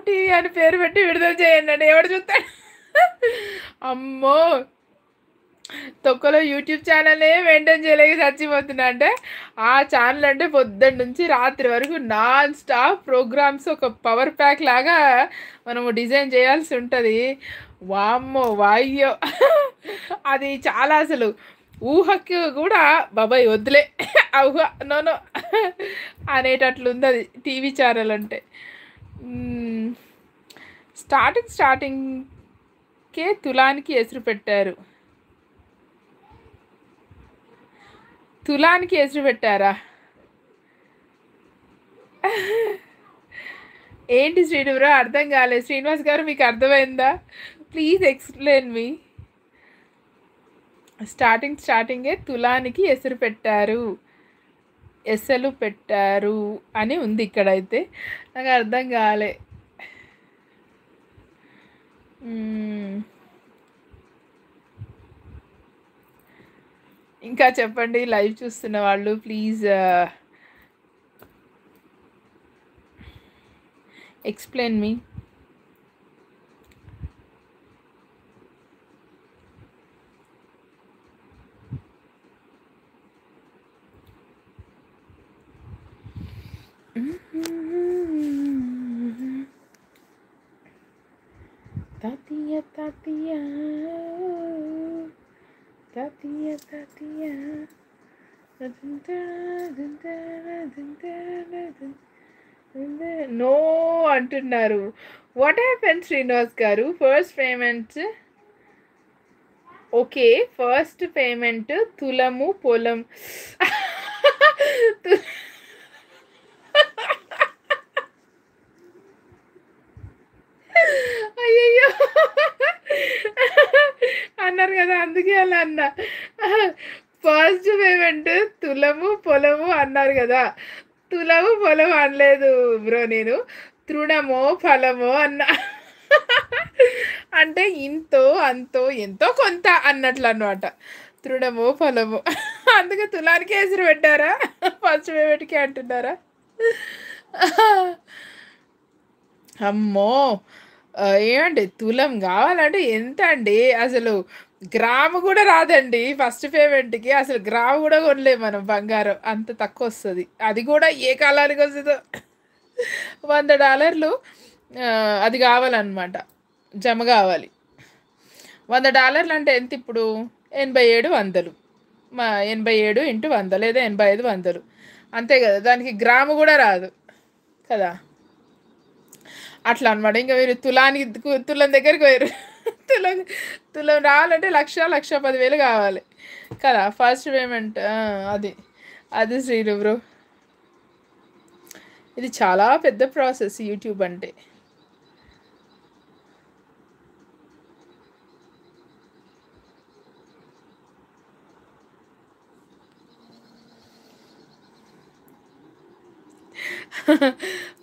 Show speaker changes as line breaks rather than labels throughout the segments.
TV అని పేరు పెట్టి విడుదల చేయండి అండి. ఎవడు చూస్తాడు? అమ్మో! తొక్కలో యూట్యూబ్ ఛానలే మెయింటైన్ చేయలేక చచ్చిపోతున్నా. అంటే ఆ ఛానల్ అంటే పొద్దున్న నుంచి రాత్రి వరకు నాన్ స్టాప్ ప్రోగ్రామ్స్ ఒక పవర్ ప్యాక్ లాగా మనము డిజైన్ చేయాల్సి ఉంటుంది. వామ్మో వాయ్యో! అది చాలా అసలు ఊహకి కూడా బాబాయ్ వద్దులే ఆ ఊహ నో అనేటట్లుంది అది టీవీ ఛానల్ అంటే. స్టార్టింగ్కే తులానికి ఎసురు పెట్టారు. తులానికి ఎసురు పెట్టారా? ఏంటి శ్రీనుబ్రో అర్థం కాలేదు. శ్రీనివాస్ గారు మీకు అర్థమైందా? Please explain me. స్టార్టింగే తులానికి ఎసురు పెట్టారు, ఎసలు పెట్టారు అని ఉంది ఇక్కడైతే. నాకు అర్థం కాలే. ఇంకా చెప్పండి లైవ్ చూస్తున్న వాళ్ళు ప్లీజ్ ఎక్స్ప్లెయిన్ మీ. తాతయ్య తాతయ్య తాతయ్య తాతయ్య నో అంటున్నారు. వాట్ హ్యాపెన్ శ్రీనివాస్ గారు? First payment okay, first payment తులము పొలం. అయ్యయ్యో అన్నారు కదా, అందుకే అలా అన్నా. ఫస్ట్ పేమెంట్ తులము పొలము అన్నారు కదా. తులము పొలము అనలేదు బ్రో, నేను తృణమో ఫలమో అన్నా. అంటే ఇంతో అంతో ఎంతో కొంత అన్నట్లు అనమాట. తృణమో ఫలము. అందుకే తులానికి ఎసురు పెట్టారా? ఫస్ట్ పేమెంట్కి అంటున్నారా? అమ్మో! ఏమండి తులం కావాలంటే ఎంత అండి? అసలు గ్రాము కూడా రాదండి ఫస్ట్ పేమెంట్‌కి. అసలు గ్రాము కూడా కొనలేము మనం బంగారం. అంత తక్కువొస్తది. అది కూడా ఏ కాలానికి వస్తదో. $100 అది కావాలనమాట. జమ కావాలి. $100 అంటే ఎంత ఇప్పుడు? 87 వందలు. 87 ఇంటూ 100 లేదా 85 వందలు. అంతే కదా! దానికి గ్రాము కూడా రాదు కదా! అట్లా అనమాట. ఇంక మీరు తులం దగ్గరికి పోయారు. తులం తులం రావాలంటే 1,10,000 కావాలి కదా ఫస్ట్ పేమెంట్. అది అది శ్రీను బ్రో. ఇది చాలా పెద్ద ప్రాసెస్ యూట్యూబ్ అంటే.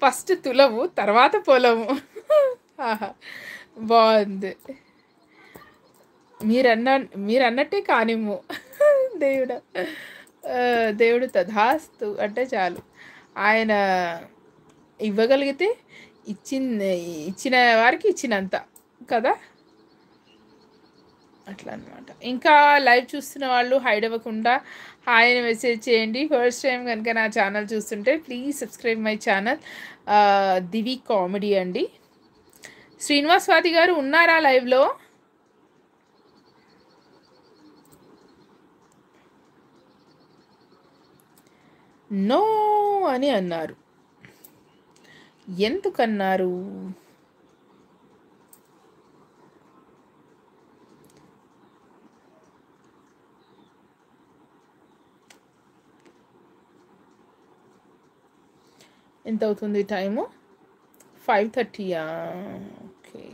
ఫస్ట్ తులము తర్వాత పొలము. ఆహా! బాగుంది. మీరన్నట్టే కానిమ్ము. దేవుడా! దేవుడు తథాస్తు అంటే చాలు. ఆయన ఇవ్వగలిగితే ఇచ్చిన వారికి ఇచ్చినంత కదా! అట్లా అనమాట. ఇంకా లైవ్ చూస్తున్న వాళ్ళు హైడ్ అవ్వకుండా హాయ్ అని మెసేజ్ చేయండి. ఫస్ట్ టైం కనుక నా ఛానల్ చూస్తుంటే please subscribe my channel Divi comedy అండి. శ్రీనివాస్ స్వాతి గారు ఉన్నారా లైవ్లో? నో అని అన్నారు. ఎందుకన్నారు? ఎంత అవుతుంది టైము? 5:30. ఓకే.